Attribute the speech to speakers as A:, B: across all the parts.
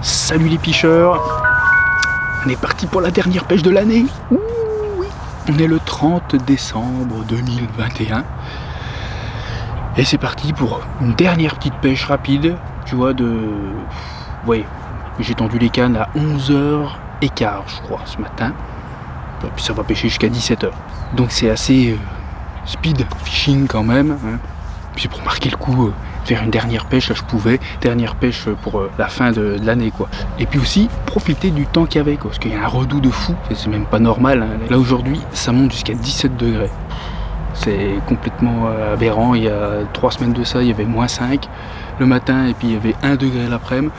A: Salut les pêcheurs. On est parti pour la dernière pêche de l'année. Oui. On est le 30 décembre 2021. Et c'est parti pour une dernière petite pêche rapide. Tu vois, ouais, j'ai tendu les cannes à 11h15 je crois ce matin. Et puis ça va pêcher jusqu'à 17h. Donc c'est assez speed fishing quand même. Hein. Puis c'est pour marquer le coup. Faire une dernière pêche, là je pouvais, dernière pêche pour la fin de l'année quoi. Et puis aussi profiter du temps qu'il y avait quoi, parce qu'il y a un redout de fou, c'est même pas normal. Hein. Là aujourd'hui ça monte jusqu'à 17 degrés. C'est complètement aberrant. Il y a 3 semaines de ça, il y avait -5 le matin et puis il y avait 1 degré l'après-midi.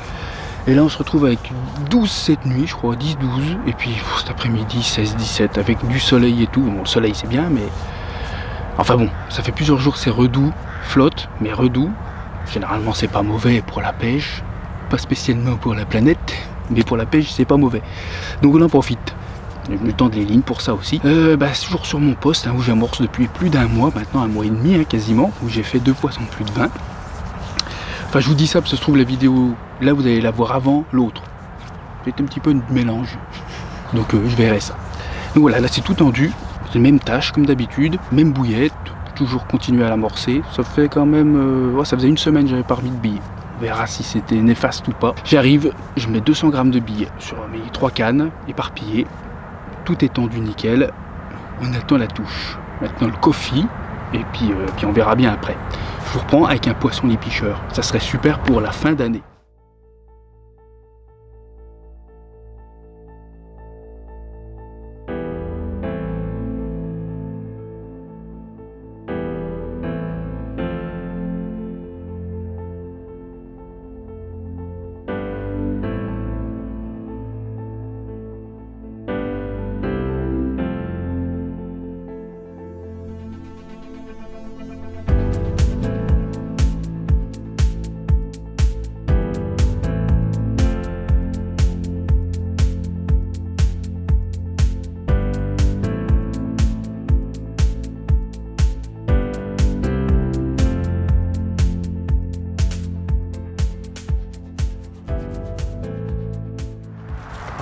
A: Et là on se retrouve avec 12 cette nuit, je crois, 10-12, et puis cet après-midi 16-17 avec du soleil et tout. Bon, le soleil c'est bien, mais enfin bon, ça fait plusieurs jours que c'est redout, flotte, mais redout. Généralement c'est pas mauvais pour la pêche, pas spécialement pour la planète, mais pour la pêche c'est pas mauvais. Donc on en profite. J'ai le temps de les lignes pour ça aussi. Toujours sur mon poste hein, où j'amorce depuis plus d'un mois, maintenant 1 mois et demi hein, quasiment, où j'ai fait 2 poissons de plus de 20. Enfin je vous dis ça parce que se trouve la vidéo, là vous allez la voir avant l'autre. C'est un petit peu de mélange. Donc je verrai ça. Donc voilà, là c'est tout tendu, c'est la même tâche comme d'habitude, même bouillette. Toujours continuer à l'amorcer. Ça fait quand même ça faisait 1 semaine que j'avais pas remis de billes. On verra si c'était néfaste ou pas. J'arrive, je mets 200 grammes de billes sur mes 3 cannes éparpillées. Tout est tendu nickel. On attend la touche. Maintenant le coffee et puis on verra bien après. Je vous reprends avec un poisson les pêcheurs. Ça serait super pour la fin d'année.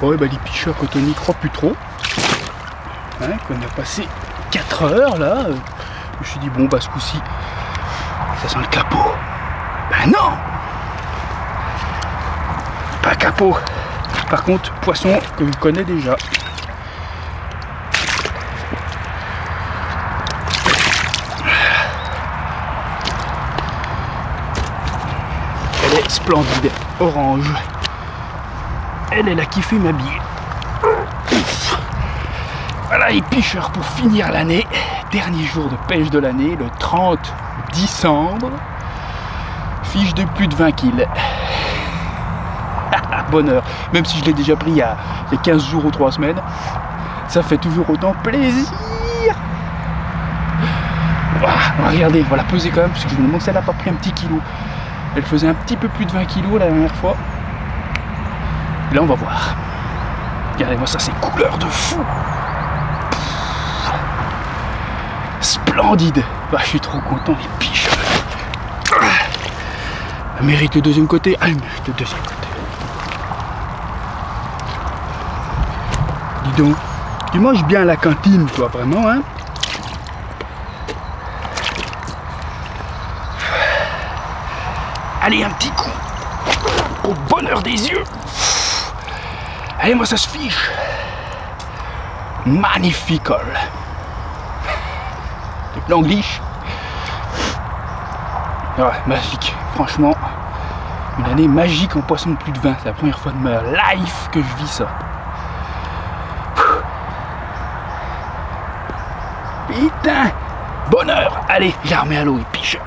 A: Ouais, les pêcheurs, quand on n'y croit plus trop, hein, qu'on a passé 4 heures là, je me suis dit bon ce coup-ci, ça sent le capot. Ben non, pas capot. Par contre, poisson que je connais déjà. Elle est splendide, orange. Elle a kiffé ma bille. Voilà les pêcheurs pour finir l'année. Dernier jour de pêche de l'année, le 30 décembre. Fiche de plus de 20 kills. Bonheur. Même si je l'ai déjà pris il y a 15 jours ou 3 semaines, ça fait toujours autant plaisir. Regardez, on va la peser quand même, parce que je me demande si elle n'a pas pris un petit kilo. Elle faisait un petit peu plus de 20 kilos la dernière fois. Là on va voir. Regardez-moi ça, c'est couleur de fou. Splendide. Je suis trop content les pêcheurs. Elle mérite le deuxième côté. Elle mérite le deuxième côté. Dis donc, tu manges bien à la cantine toi vraiment hein. Allez un petit coup. Au bonheur des yeux. Allez, moi ça se fiche. Magnifique. L'anglish. Ouais, magique. Franchement, une année magique en poisson de plus de 20. C'est la première fois de ma life que je vis ça. Putain, bonheur. Allez, j'ai remis à l'eau et piche.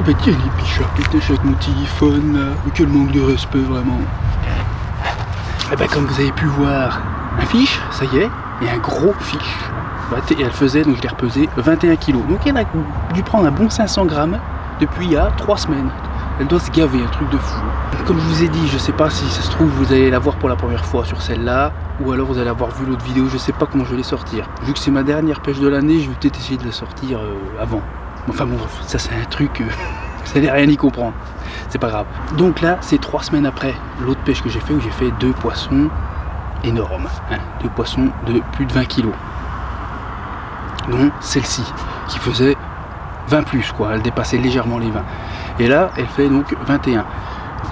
A: bah tiens les picheurs, putain, je suis avec mon téléphone là. Mais quel manque de respect vraiment. Et bah comme vous avez pu voir, un fiche, ça y est, et un gros fiche. Et elle faisait, donc je l'ai repesé, 21 kg. Donc elle a dû prendre un bon 500 grammes depuis il y a 3 semaines. Elle doit se gaver, un truc de fou. Comme je vous ai dit, je sais pas si ça se trouve vous allez la voir pour la première fois sur celle-là, ou alors vous allez avoir vu l'autre vidéo, je sais pas comment je vais les sortir. Vu que c'est ma dernière pêche de l'année, je vais peut-être essayer de la sortir avant. Enfin bon, ça c'est un truc, vous allez rien y comprendre. C'est pas grave. Donc là, c'est 3 semaines après l'autre pêche que j'ai fait, où j'ai fait 2 poissons énormes. Hein, 2 poissons de plus de 20 kg. Dont celle-ci, qui faisait 20 plus, quoi. Elle dépassait légèrement les 20. Et là, elle fait donc 21. Donc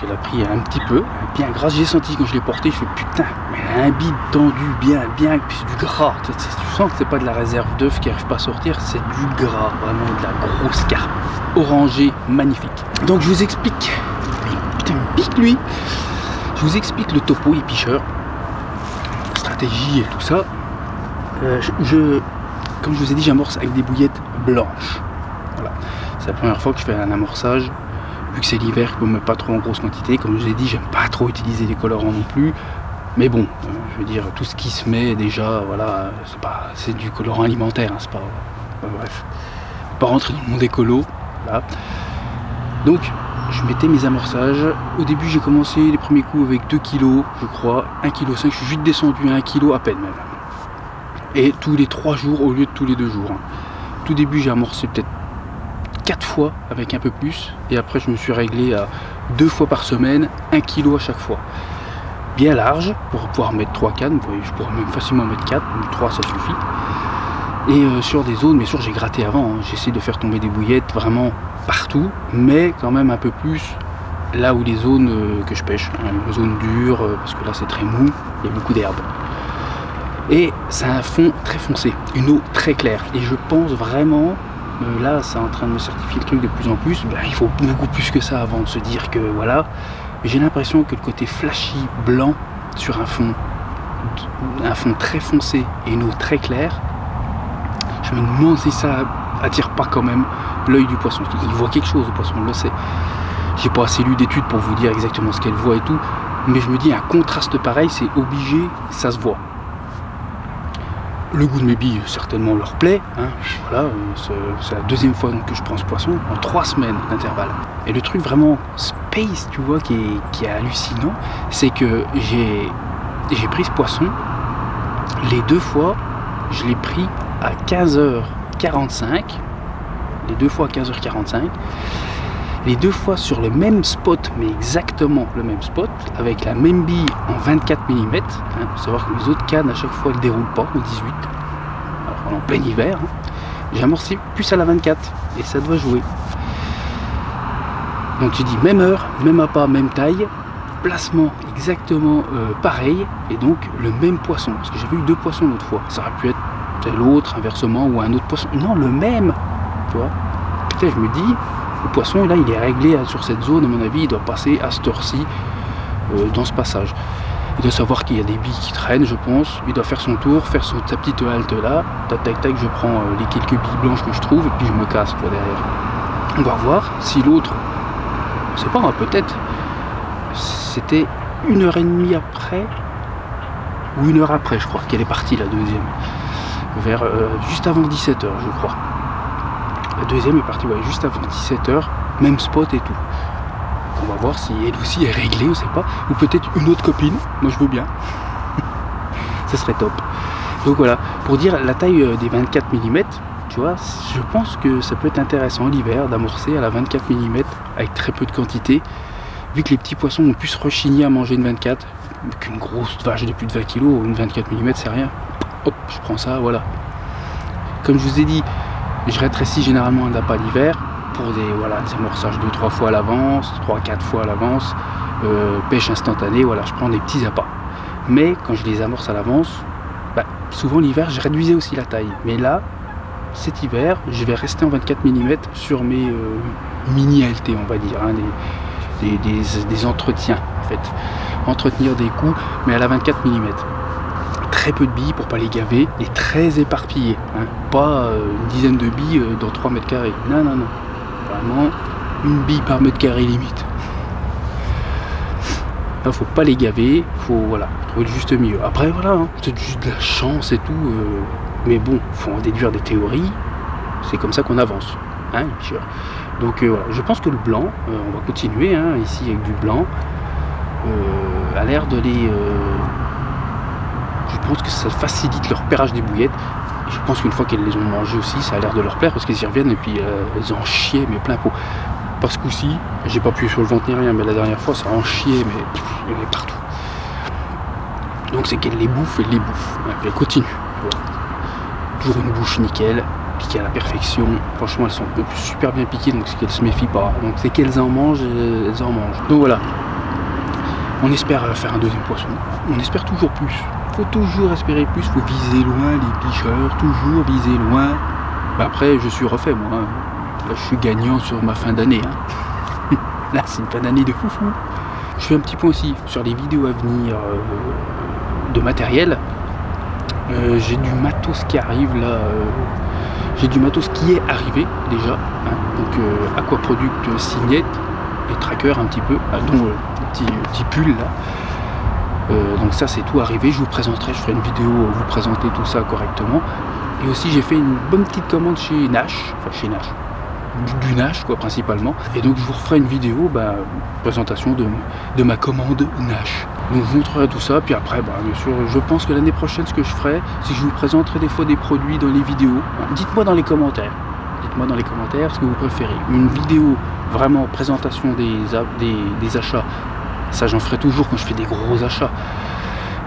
A: elle a pris un petit peu, bien grasse. J'ai senti quand je l'ai portée, je fais putain, mais elle a un bide tendu, bien, puis c'est du gras. Tu sens que c'est pas de la réserve d'œuf qui arrive pas à sortir, c'est du gras, vraiment de la grosse carpe. Orangée, magnifique. Donc je vous explique, putain, il pique lui. Je vous explique le topo, les picheurs, stratégie et tout ça. Comme je vous ai dit, j'amorce avec des bouillettes blanches. Voilà. C'est la première fois que je fais un amorçage. Vu que c'est l'hiver, je ne mets pas trop en grosse quantité. Comme je vous ai dit, j'aime pas trop utiliser des colorants non plus. Mais bon, je veux dire, tout ce qui se met déjà, voilà, c'est du colorant alimentaire. Hein, c'est pas, bref, pas rentrer dans le monde écolo. Là. Donc, je mettais mes amorçages. Au début, j'ai commencé les premiers coups avec 2 kg, je crois, 1,5 kg. Je suis vite descendu à 1 kg à peine même. Et tous les 3 jours au lieu de tous les 2 jours. Tout début, j'ai amorcé peut-être 4 fois avec un peu plus. Et après, je me suis réglé à 2 fois par semaine, 1 kg à chaque fois. Bien large pour pouvoir mettre 3 cannes. Vous voyez, je pourrais même facilement mettre 4, mais 3 ça suffit. Et sur des zones, bien sûr, j'ai gratté avant. Hein. J'essaie de faire tomber des bouillettes vraiment partout, mais quand même un peu plus là où les zones que je pêche. Hein, les zones dures, parce que là c'est très mou, il y a beaucoup d'herbe. Et c'est un fond très foncé, une eau très claire. Et je pense vraiment, là c'est en train de me certifier le truc de plus en plus, ben, il faut beaucoup plus que ça avant de se dire que voilà. J'ai l'impression que le côté flashy blanc sur un fond très foncé et une eau très claire, je me demande si ça attire pas quand même l'œil du poisson. Il voit quelque chose, le poisson, on le sait. J'ai pas assez lu d'études pour vous dire exactement ce qu'elle voit et tout, mais je me dis un contraste pareil, c'est obligé, ça se voit. Le goût de mes billes, certainement, leur plaît. Hein. Voilà, c'est la 2e fois que je prends ce poisson en 3 semaines d'intervalle. Et le truc vraiment space, tu vois, qui est hallucinant, c'est que j'ai pris ce poisson, les 2 fois, je l'ai pris à 15h45, les 2 fois à 15h45, les 2 fois sur le même spot, mais exactement le même spot, avec la même bille en 24 mm. Il faut savoir que les autres cannes, à chaque fois, elles ne déroulent pas en 18. Alors, en plein hiver, hein. J'ai amorcé plus à la 24, et ça doit jouer. Donc j'ai dit même heure, même appât, même taille, placement exactement pareil, et donc le même poisson. Parce que j'avais eu 2 poissons l'autre fois. Ça aurait pu être l'autre, inversement, ou un autre poisson. Non, le même, tu vois. Putain, je me dis... Le poisson, là, il est réglé sur cette zone, à mon avis, il doit passer à cette heure-ci, dans ce passage. Il doit savoir qu'il y a des billes qui traînent, je pense. Il doit faire son tour, faire sa petite halte là. Tac, tac, tac, je prends les quelques billes blanches que je trouve, et puis je me casse, toi, derrière. On va voir si l'autre, je sais pas, peut-être, c'était 1h30 après, ou 1 heure après, je crois, qu'elle est partie, la deuxième. Vers, juste avant 17h, je crois. La deuxième est partie, ouais, juste avant 17h, même spot et tout. On va voir si elle aussi est réglée, on sait pas. Ou peut-être une autre copine, moi je veux bien. Ça serait top. Donc voilà, pour dire la taille des 24 mm, tu vois, je pense que ça peut être intéressant l'hiver d'amorcer à la 24 mm avec très peu de quantité. Vu que les petits poissons ont pu se rechigner à manger une 24, qu'une grosse vache de plus de 20 kg, une 24 mm c'est rien. Hop, je prends ça, voilà. Comme je vous ai dit, je rétrécis généralement un appât l'hiver pour des amorçages 2-3 fois à l'avance, 3-4 fois à l'avance, pêche instantanée, voilà, je prends des petits appâts. Mais quand je les amorce à l'avance, bah, souvent l'hiver je réduisais aussi la taille. Mais là, cet hiver, je vais rester en 24 mm sur mes mini LT, on va dire, hein, des entretiens en fait. Entretenir des coups, mais à la 24 mm. Très peu de billes pour pas les gaver et très éparpillé, hein. Pas une dizaine de billes dans 3 mètres carrés. Non, non, non. Vraiment une bille par mètre carré limite. Là, faut pas les gaver, faut voilà, trouver le juste milieu. Après voilà, hein, c'est juste de la chance et tout, mais bon, faut en déduire des théories. C'est comme ça qu'on avance, hein, les picheurs. Donc voilà, je pense que le blanc, on va continuer hein, ici avec du blanc, a l'air de les... je pense que ça facilite le repérage des bouillettes. Je pense qu'une fois qu'elles les ont mangées aussi, ça a l'air de leur plaire parce qu'elles y reviennent et puis elles en chiaient mais plein pot. Parce que coup-ci, j'ai pas appuyé sur le ventre ni rien, mais la dernière fois ça en chiait mais il y en avait partout. Donc c'est qu'elle les bouffe et les bouffe. Elle continue. Voilà. Toujours une bouche nickel, piquée à la perfection. Franchement elles sont super bien piquées, donc c'est qu'elles se méfient pas. Donc c'est qu'elles en mangent, elles en mangent. Donc voilà. On espère faire un deuxième poisson. On espère toujours plus. Faut toujours espérer plus, faut viser loin les picheurs, toujours viser loin. Bah après je suis refait moi. Hein. Là je suis gagnant sur ma fin d'année. Hein. Là c'est une fin d'année de foufou. Je fais un petit point aussi sur les vidéos à venir de matériel. J'ai du matos qui arrive là. J'ai du matos qui est arrivé déjà. Hein. Donc Aquaproduct Signette et Tracker un petit peu, dont le petit pull là. Donc ça c'est tout arrivé, je vous présenterai, je ferai une vidéo vous présenter tout ça correctement. Et aussi j'ai fait une bonne petite commande chez Nash, enfin chez Nash, du Nash quoi principalement. Et donc je vous referai une vidéo, présentation de ma commande Nash. Donc je vous montrerai tout ça, puis après bien sûr je pense que l'année prochaine ce que je ferai, c'est que je vous présenterai des fois des produits dans les vidéos. Dites-moi dans les commentaires. Dites-moi dans les commentaires ce que vous préférez. Une vidéo vraiment présentation des achats. Ça j'en ferai toujours quand je fais des gros achats.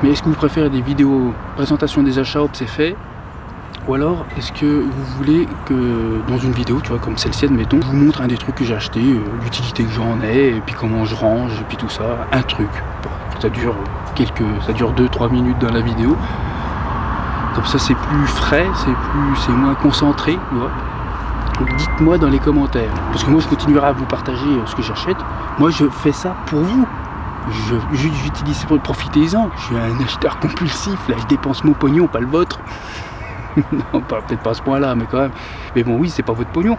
A: Mais est-ce que vous préférez des vidéos présentation des achats, hop c'est fait? Ou alors est-ce que vous voulez que dans une vidéo, tu vois comme celle-ci admettons, je vous montre un des trucs que j'ai acheté, l'utilité que j'en ai, et puis comment je range, et puis tout ça, un truc. Bon, ça dure 2-3 minutes dans la vidéo. Comme ça c'est plus frais, c'est moins concentré, tu vois. Dites-moi dans les commentaires, parce que moi je continuerai à vous partager ce que j'achète. Moi je fais ça pour vous. J'utilise ça pour profitez-en. Je suis un acheteur compulsif, là je dépense mon pognon, pas le vôtre. Non, peut-être pas à ce point-là, mais quand même. Mais bon, oui, c'est pas votre pognon.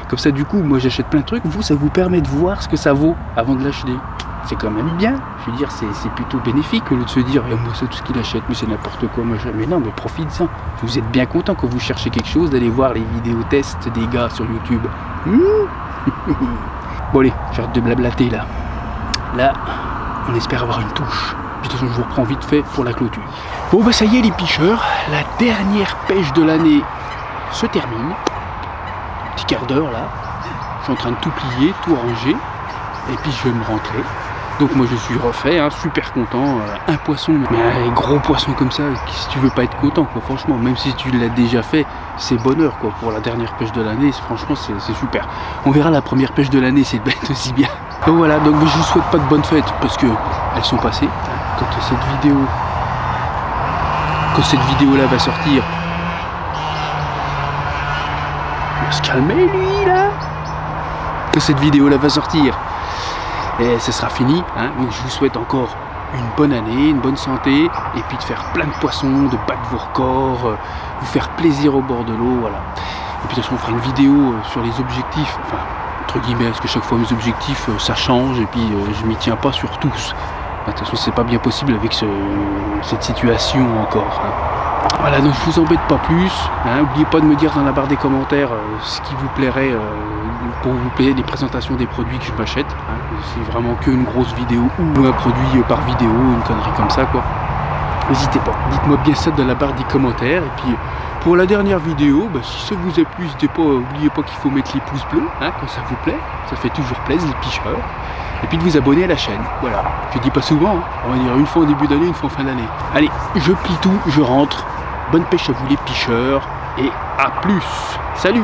A: Comme ça, du coup, moi j'achète plein de trucs. Vous, ça vous permet de voir ce que ça vaut avant de l'acheter. C'est quand même bien. Je veux dire, c'est plutôt bénéfique au lieu de se dire, moi c'est tout ce qu'il achète, mais c'est n'importe quoi. Moi, mais non, mais profite-en. Vous êtes bien content quand vous cherchez quelque chose d'aller voir les vidéos tests des gars sur YouTube. Bon allez, j'arrête de blablater là. Là, on espère avoir une touche. De toute façon, je vous reprends vite fait pour la clôture. Bon bah ça y est les picheurs, la dernière pêche de l'année se termine. Un petit quart d'heure là. Je suis en train de tout plier, tout ranger. Et puis je vais me rentrer. Donc moi je suis refait, hein, super content. Un poisson, mais un gros poisson comme ça, si tu veux pas être content quoi, franchement, même si tu l'as déjà fait, c'est bonheur quoi. Pour la dernière pêche de l'année, franchement c'est super. On verra la première pêche de l'année, c'est bête aussi bien. Donc voilà, donc je vous souhaite pas de bonnes fêtes parce que elles sont passées. Quand cette vidéo là va sortir, on va se calmer lui là. Quand cette vidéo là va sortir, et ce sera fini, hein. Donc je vous souhaite encore une bonne année, une bonne santé, et puis de faire plein de poissons, de battre vos records, vous faire plaisir au bord de l'eau, voilà. Et puis de toute façon on fera une vidéo sur les objectifs, enfin entre guillemets, parce que chaque fois mes objectifs ça change, et puis je m'y tiens pas sur tous. De toute façon c'est pas bien possible avec cette situation encore. Hein. Voilà, donc je vous embête pas plus. Hein. N'oubliez pas de me dire dans la barre des commentaires ce qui vous plairait pour vous plaire, les présentations des produits que je m'achète. Hein. C'est vraiment qu'une grosse vidéo ou un produit par vidéo, une connerie comme ça quoi. N'hésitez pas, dites-moi bien ça dans la barre des commentaires. Et puis pour la dernière vidéo, si ça vous a plu, n'oubliez pas qu'il faut mettre les pouces bleus, hein, quand ça vous plaît. Ça fait toujours plaisir les picheurs. Et puis de vous abonner à la chaîne, voilà. Je dis pas souvent, hein. On va dire une fois au début d'année, une fois en fin d'année. Allez, je plie tout, je rentre. Bonne pêche à vous les picheurs et à plus. Salut!